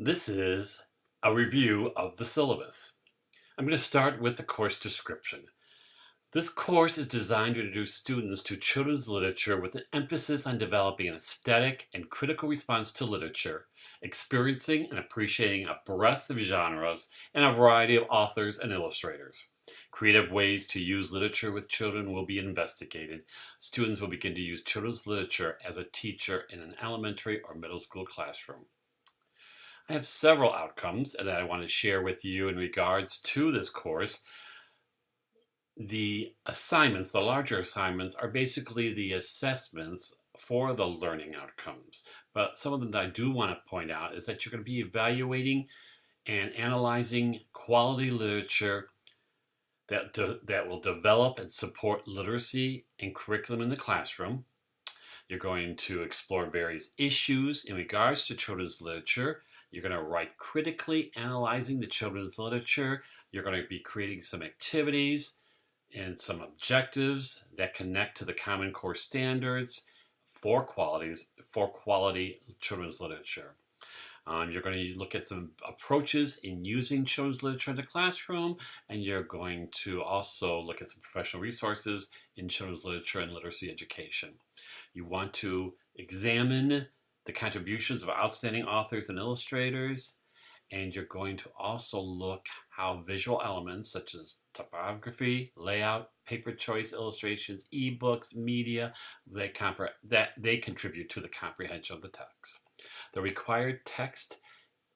This is a review of the syllabus. I'm going to start with the course description. This course is designed to introduce students to children's literature with an emphasis on developing an aesthetic and critical response to literature, experiencing and appreciating a breadth of genres and a variety of authors and illustrators. Creative ways to use literature with children will be investigated. Students will begin to use children's literature as a teacher in an elementary or middle school classroom. I have several outcomes that I want to share with you in regards to this course. The assignments, the larger assignments, are basically the assessments for the learning outcomes. But some of them that I do want to point out is that you're going to be evaluating and analyzing quality literature that will develop and support literacy and curriculum in the classroom. You're going to explore various issues in regards to children's literature. You're going to write critically analyzing the children's literature. You're going to be creating some activities and some objectives that connect to the Common Core standards for quality children's literature. You're going to look at some approaches in using children's literature in the classroom, and you're going to also look at some professional resources in children's literature and literacy education. You want to examine the contributions of outstanding authors and illustrators, and you're going to also look how visual elements such as typography, layout, paper choice, illustrations, ebooks, media, they contribute to the comprehension of the text. The required text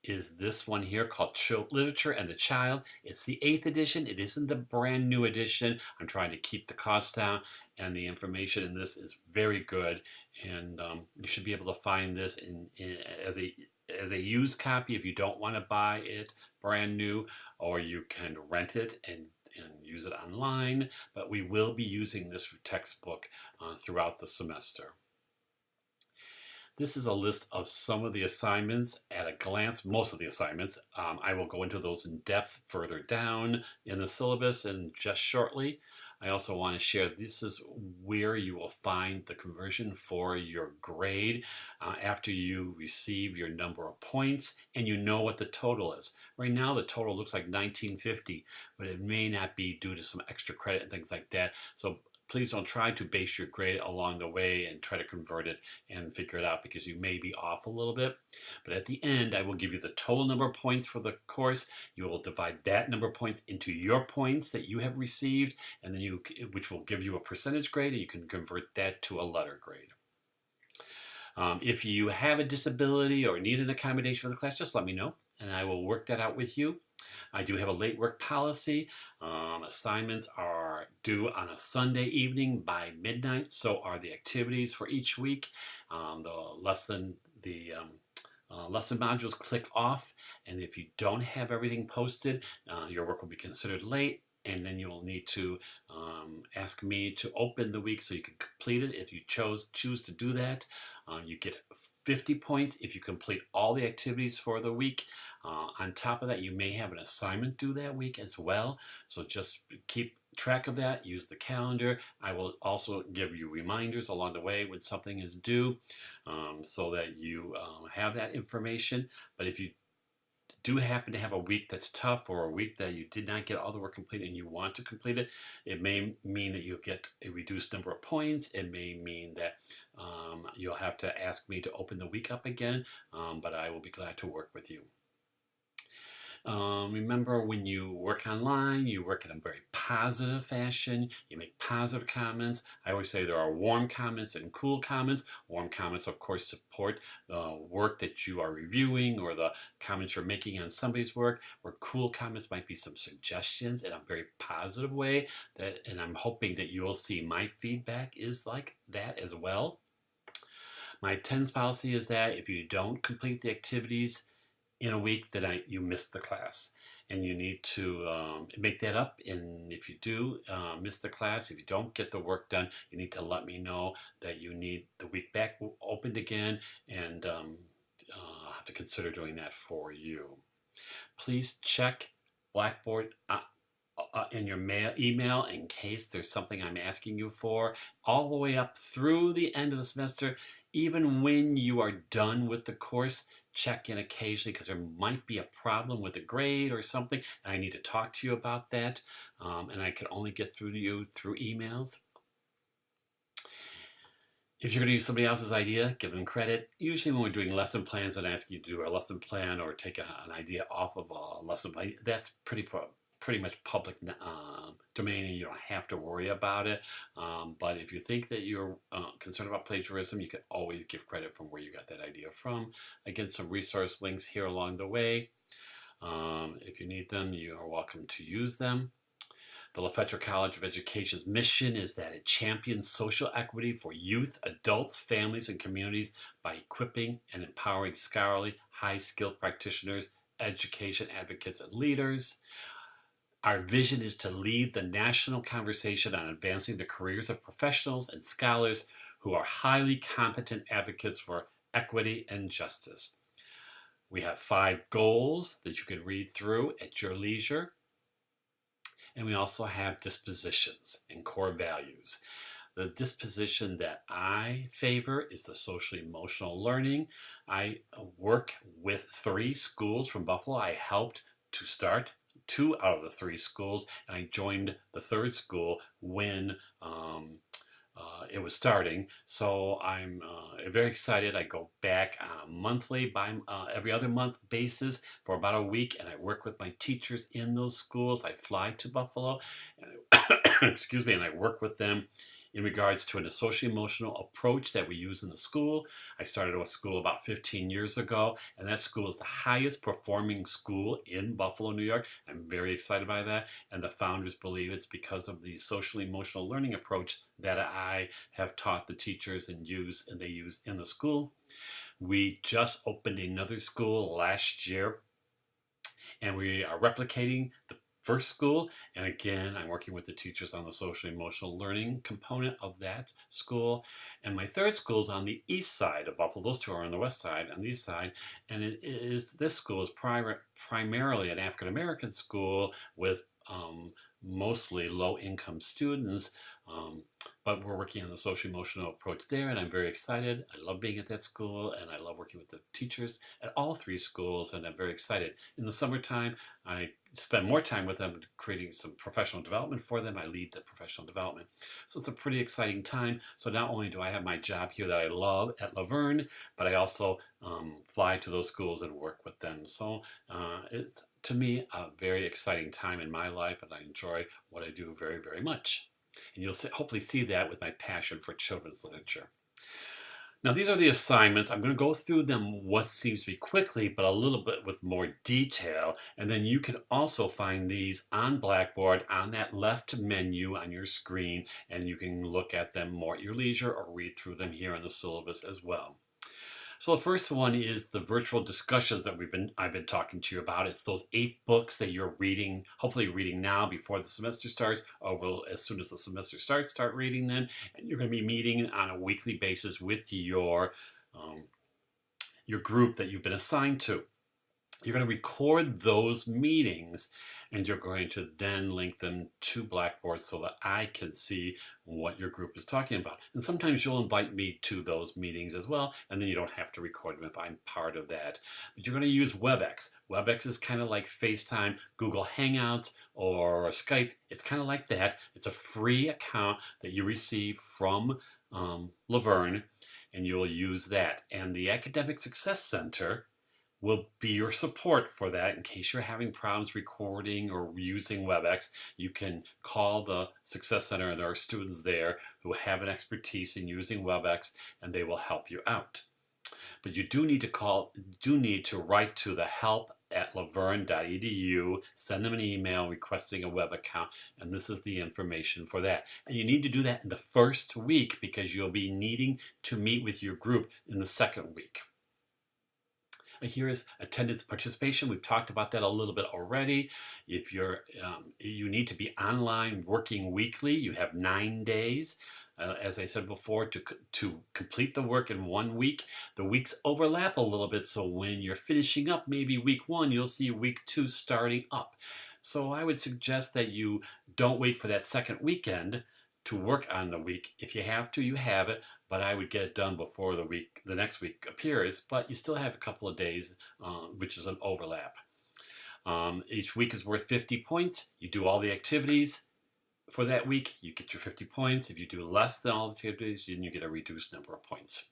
is this one here called Literature and the Child. It's the 8th edition. It isn't the brand new edition. I'm trying to keep the cost down, and the information in this is very good. And you should be able to find this as a used copy if you don't want to buy it brand new, or you can rent it and use it online. But we will be using this textbook throughout the semester. This is a list of some of the assignments at a glance, most of the assignments. I will go into those in depth further down in the syllabus and just shortly. I also want to share this is where you will find the conversion for your grade after you receive your number of points and you know what the total is. Right now the total looks like 1950, but it may not be due to some extra credit and things like that. So please don't try to base your grade along the way and try to convert it and figure it out, because you may be off a little bit. But at the end, I will give you the total number of points for the course. You will divide that number of points into your points that you have received, and then which will give you a percentage grade, and you can convert that to a letter grade. If you have a disability or need an accommodation for the class, just let me know, and I will work that out with you. I do have a late work policy. Assignments are due on a Sunday evening by midnight. So are the activities for each week. The lesson modules click off, and if you don't have everything posted, your work will be considered late, and then you'll need to ask me to open the week so you can complete it. If you choose to do that, you get 50 points if you complete all the activities for the week. On top of that, you may have an assignment due that week as well. So just keep track of that. Use the calendar. I will also give you reminders along the way when something is due, so that you have that information. But if you do happen to have a week that's tough, or a week that you did not get all the work completed and you want to complete it, it may mean that you'll get a reduced number of points. It may mean that you'll have to ask me to open the week up again, but I will be glad to work with you. Remember, when you work online, you work in a very positive fashion. You make positive comments. I always say there are warm comments and cool comments. Warm comments, of course, support the work that you are reviewing or the comments you're making on somebody's work. Where cool comments might be some suggestions in a very positive way. And I'm hoping that you will see my feedback is like that as well. My attendance policy is that if you don't complete the activities in a week, that you missed the class, and you need to make that up. And if you do miss the class, if you don't get the work done, you need to let me know that you need the week back opened again, and I'll have to consider doing that for you. Please check Blackboard in your email in case there's something I'm asking you for, all the way up through the end of the semester. Even when you are done with the course, check in occasionally because there might be a problem with a grade or something, and I need to talk to you about that, and I can only get through to you through emails. If you're going to use somebody else's idea, give them credit. Usually when we're doing lesson plans and ask you to do a lesson plan or take an idea off of a lesson plan, that's pretty much public domain, and you don't have to worry about it. But if you think that you're concerned about plagiarism, you can always give credit from where you got that idea from. Again, some resource links here along the way. If you need them, you are welcome to use them. The Lefevre College of Education's mission is that it champions social equity for youth, adults, families, and communities by equipping and empowering scholarly, high-skilled practitioners, education advocates, and leaders. Our vision is to lead the national conversation on advancing the careers of professionals and scholars who are highly competent advocates for equity and justice. We have 5 goals that you can read through at your leisure. And we also have dispositions and core values. The disposition that I favor is the social emotional learning. I work with 3 schools from Buffalo. I helped to start 2 out of the 3 schools, and I joined the 3rd school when it was starting. So I'm very excited. I go back monthly, every other month basis for about a week, and I work with my teachers in those schools. I fly to Buffalo, and excuse me, and I work with them in regards to an social-emotional approach that we use in the school. I started a school about 15 years ago, and that school is the highest performing school in Buffalo, New York. I'm very excited by that, and the founders believe it's because of the social-emotional learning approach that I have taught the teachers and they use in the school. We just opened another school last year, and we are replicating the first school, and again I'm working with the teachers on the social emotional learning component of that school. And my 3rd school is on the east side of Buffalo. Those 2 are on the west side, on the east side, and this school is primarily an African American school with mostly low-income students, but we're working on the social emotional approach there, and I'm very excited. I love being at that school, and I love working with the teachers at all 3 schools, and I'm very excited. In the summertime, I spend more time with them creating some professional development for them. I lead the professional development. So it's a pretty exciting time. So not only do I have my job here that I love at Laverne, but I also fly to those schools and work with them. So it's, to me, a very exciting time in my life, and I enjoy what I do very, very much. And you'll hopefully see that with my passion for children's literature. Now, these are the assignments. I'm going to go through them what seems to be quickly, but a little bit with more detail. And then you can also find these on Blackboard on that left menu on your screen, and you can look at them more at your leisure or read through them here in the syllabus as well. So the first one is the virtual discussions that I've been talking to you about. It's those 8 books that you're reading, hopefully reading now before the semester starts, or will, as soon as the semester starts, start reading them. And you're going to be meeting on a weekly basis with your group that you've been assigned to. You're going to record those meetings, and you're going to then link them to Blackboard so that I can see what your group is talking about. And sometimes you'll invite me to those meetings as well, and then you don't have to record them if I'm part of that. But you're going to use WebEx. WebEx is kind of like FaceTime, Google Hangouts, or Skype. It's kind of like that. It's a free account that you receive from Laverne, and you'll use that. And the Academic Success Center will be your support for that. In case you're having problems recording or using WebEx, you can call the Success Center, and there are students there who have an expertise in using WebEx, and they will help you out. But you do need to write to the help@laverne.edu, send them an email requesting a web account, and this is the information for that. And you need to do that in the first week because you'll be needing to meet with your group in the second week. Here is attendance participation. We've talked about that a little bit already. If you need to be online working weekly, you have 9 days. As I said before, to complete the work in 1 week. The weeks overlap a little bit, so when you're finishing up maybe week 1, you'll see week 2 starting up. So I would suggest that you don't wait for that second weekend to work on the week. If you have to, you have it, but I would get it done before the next week appears, but you still have a couple of days, which is an overlap. Each week is worth 50 points. You do all the activities for that week, you get your 50 points. If you do less than all the activities, then you get a reduced number of points.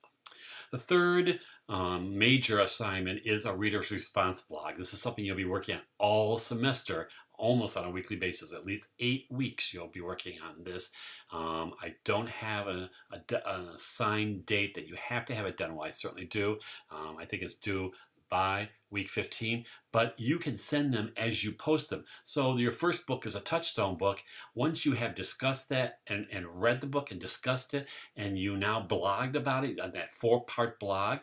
The third major assignment is a reader's response blog. This is something you'll be working on all semester, almost on a weekly basis. At least 8 weeks you'll be working on this. I don't have an assigned date that you have to have it done. Well, I certainly do. I think it's due by week 15, but you can send them as you post them. So your first book is a touchstone book. Once you have discussed that and read the book and discussed it, and you now blogged about it on that 4-part blog,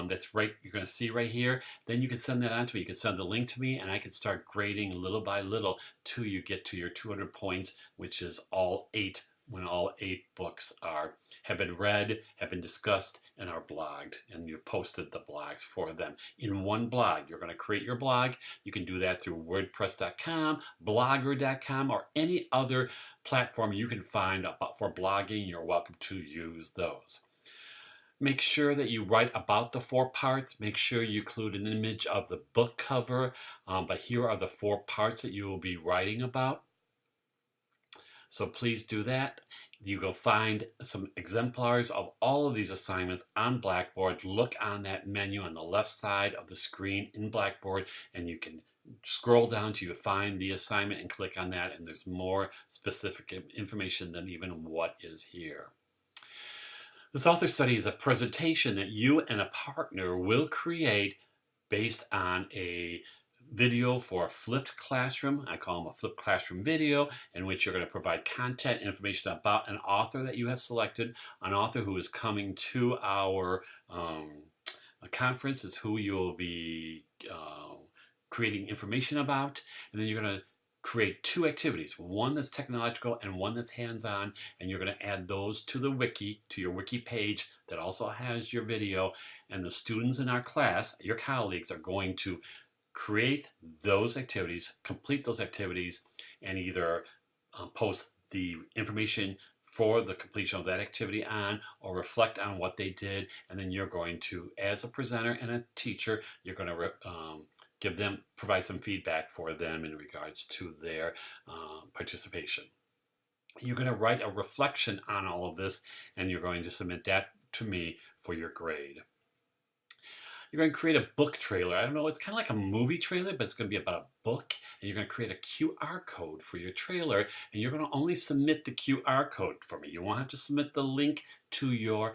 that's right, you're going to see right here, then you can send that on to me. You can send the link to me, and I can start grading little by little till you get to your 200 points, which is all 8, when all 8 books have been read, have been discussed, and are blogged, and you've posted the blogs for them in one blog. You're going to create your blog. You can do that through WordPress.com, Blogger.com, or any other platform you can find for blogging. You're welcome to use those. Make sure that you write about the 4 parts. Make sure you include an image of the book cover, but here are the 4 parts that you will be writing about. So please do that. You will find some exemplars of all of these assignments on Blackboard. Look on that menu on the left side of the screen in Blackboard, and you can scroll down till you find the assignment and click on that, and there's more specific information than even what is here. This author study is a presentation that you and a partner will create based on a video for a flipped classroom. I call them a flipped classroom video, in which you're going to provide content information about an author that you have selected. An author who is coming to our conference is who you'll be creating information about. And then you're going to create 2 activities, one that's technological and one that's hands-on, and you're going to add those to the wiki, to your wiki page that also has your video. And the students in our class, your colleagues, are going to create those activities, complete those activities, and either post the information for the completion of that activity on, or reflect on what they did. And then you're going to, as a presenter and a teacher, you're going to provide some feedback for them in regards to their participation. You're going to write a reflection on all of this, and you're going to submit that to me for your grade. You're going to create a book trailer. I don't know, it's kind of like a movie trailer, but it's going to be about a book. And you're going to create a QR code for your trailer, and you're going to only submit the QR code for me. You won't have to submit the link to your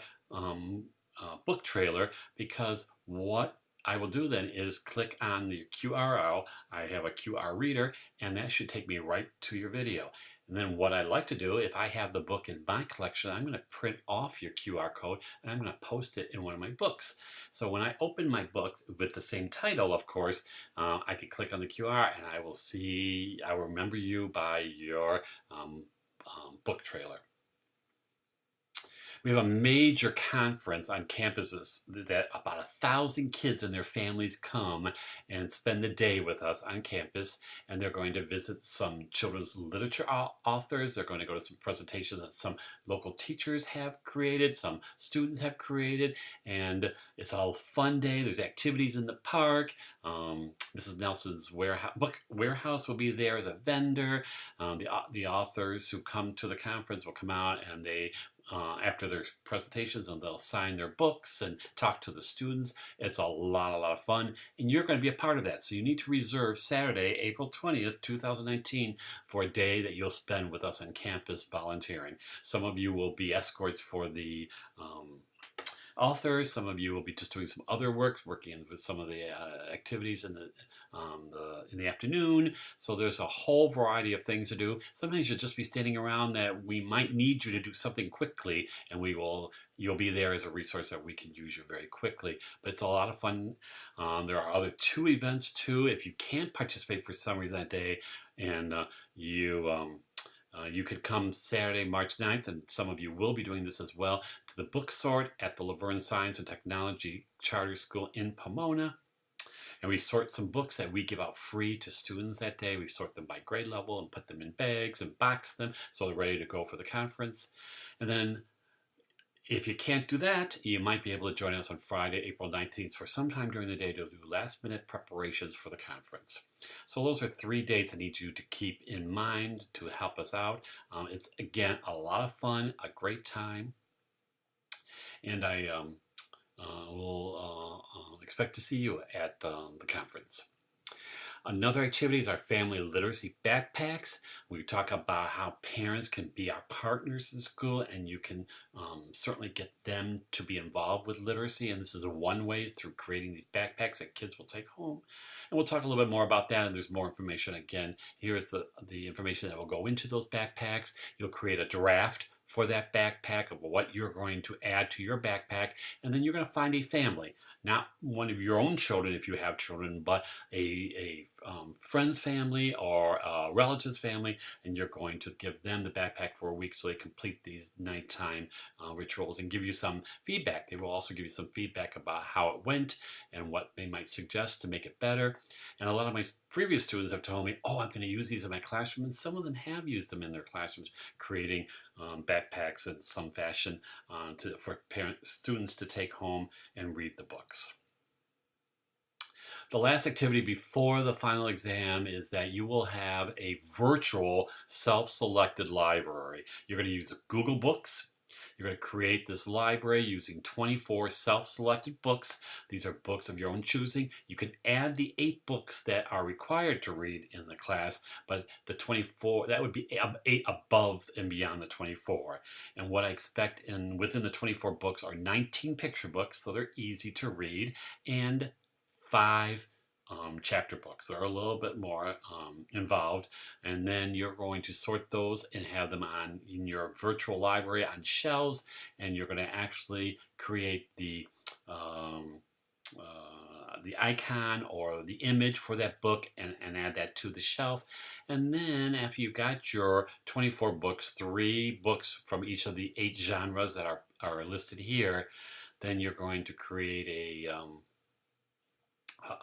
book trailer, because what I will do then is click on the QRL. I have a QR reader, and that should take me right to your video. And then what I like to do, if I have the book in my collection, I'm going to print off your QR code, and I'm going to post it in one of my books. So when I open my book with the same title, of course, I can click on the QR, and I will remember you by your book trailer. We have a major conference on campuses that about 1,000 kids and their families come and spend the day with us on campus, and they're going to visit some children's literature authors. They're going to go to some presentations that some local teachers have created, some students have created, and it's all fun day. There's activities in the park. Mrs. Nelson's book warehouse will be there as a vendor. The authors who come to the conference will come out, and they after their presentations, and they'll sign their books and talk to the students. It's a lot of fun, and you're going to be a part of that. So you need to reserve Saturday, April 20th, 2019 for a day that you'll spend with us on campus volunteering. Some of you will be escorts for the authors. Some of you will be just doing some other work, working with some of the activities in the afternoon. So there's a whole variety of things to do. Sometimes you'll just be standing around that we might need you to do something quickly, and you'll be there as a resource that we can use you very quickly. But it's a lot of fun. There are other 2 events too. If you can't participate for some reason that day, and you could come Saturday, March 9th, and some of you will be doing this as well, to the book sort at the Laverne Science and Technology Charter School in Pomona. And we sort some books that we give out free to students that day. We sort them by grade level and put them in bags and box them so they're ready to go for the conference. And then If you can't do that, you might be able to join us on Friday, April 19th for sometime during the day to do last-minute preparations for the conference. So those are 3 dates I need you to keep in mind to help us out. It's, again, a lot of fun, a great time, and I will expect to see you at the conference. Another activity is our family literacy backpacks. We talk about how parents can be our partners in school, and you can certainly get them to be involved with literacy. And this is one way through creating these backpacks that kids will take home. And we'll talk a little bit more about that, and there's more information. Again, here's the information that will go into those backpacks. You'll create a draft for that backpack of what you're going to add to your backpack, and then you're going to find a family, not one of your own children if you have children, but a friend's family or a relative's family, and you're going to give them the backpack for a week so they complete these nighttime rituals and give you some feedback. They will also give you some feedback about how it went and what they might suggest to make it better. And a lot of my previous students have told me, oh, I'm going to use these in my classroom, and some of them have used them in their classrooms, creating backpacks in some fashion for students to take home and read the books. The last activity before the final exam is that you will have a virtual self-selected library. You're going to use Google Books. You're going to create this library using 24 self-selected books. These are books of your own choosing. You can add the 8 books that are required to read in the class, but the 24, that would be 8 above and beyond the 24. And what I expect within the 24 books are 19 picture books, so they're easy to read, and 5 chapter books. They're a little bit more involved, and then you're going to sort those and have them in your virtual library on shelves, and you're going to actually create the icon or the image for that book and add that to the shelf. And then after you've got your 24 books, 3 books from each of the 8 genres that are listed here, then you're going to create a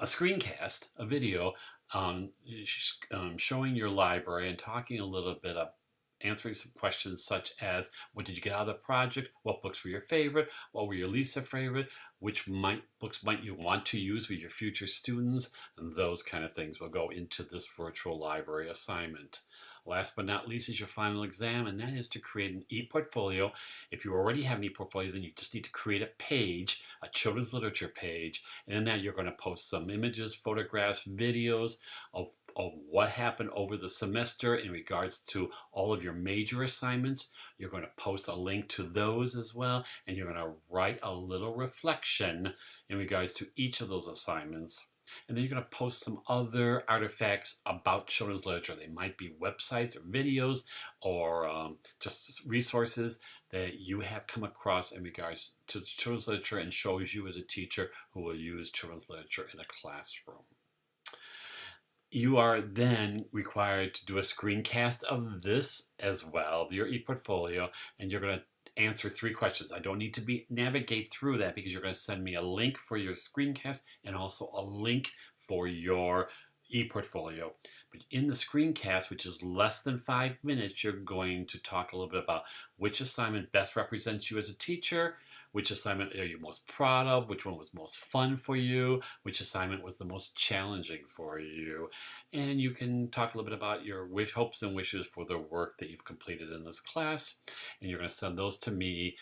screencast, a video, showing your library and talking a little bit of answering some questions such as, what did you get out of the project? What books were your favorite? What were your least favorite? Which books might you want to use with your future students? And those kind of things will go into this virtual library assignment. Last but not least is your final exam, and that is to create an e-portfolio. If you already have an e-portfolio, then you just need to create a page, a children's literature page, and in that you're going to post some images, photographs, videos of what happened over the semester in regards to all of your major assignments. You're going to post a link to those as well, and you're going to write a little reflection in regards to each of those assignments. And then you're going to post some other artifacts about children's literature. They might be websites or videos or just resources that you have come across in regards to children's literature and shows you as a teacher who will use children's literature in a classroom. You are then required to do a screencast of this as well, your e-portfolio, and you're going to answer 3 questions. I don't need to navigate through that because you're going to send me a link for your screencast and also a link for your e-portfolio. But in the screencast, which is less than 5 minutes, you're going to talk a little bit about which assignment best represents you as a teacher, which assignment are you most proud of, which one was most fun for you, which assignment was the most challenging for you. And you can talk a little bit about your hopes and wishes for the work that you've completed in this class. And you're going to send those to me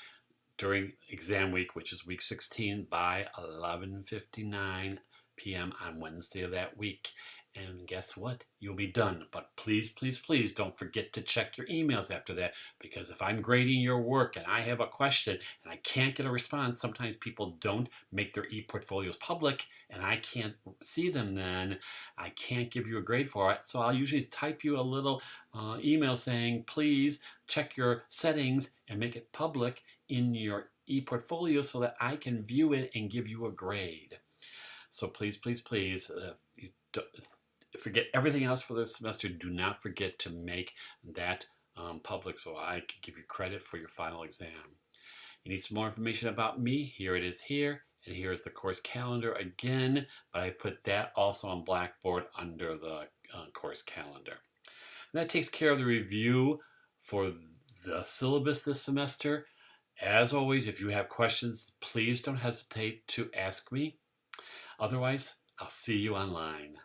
during exam week, which is week 16, by 11:59 p.m. on Wednesday of that week. And guess what? You'll be done. But please, please, please don't forget to check your emails after that, because if I'm grading your work and I have a question and I can't get a response, sometimes people don't make their e-portfolios public and I can't see them then. I can't give you a grade for it. So I'll usually type you a little email saying, please check your settings and make it public in your e-portfolio so that I can view it and give you a grade. So please, please, please, forget everything else for this semester. Do not forget to make that public so I can give you credit for your final exam. You need some more information about me? Here it is here. And here is the course calendar again, but I put that also on Blackboard under the course calendar. And that takes care of the review for the syllabus this semester. As always, if you have questions, please don't hesitate to ask me. Otherwise, I'll see you online.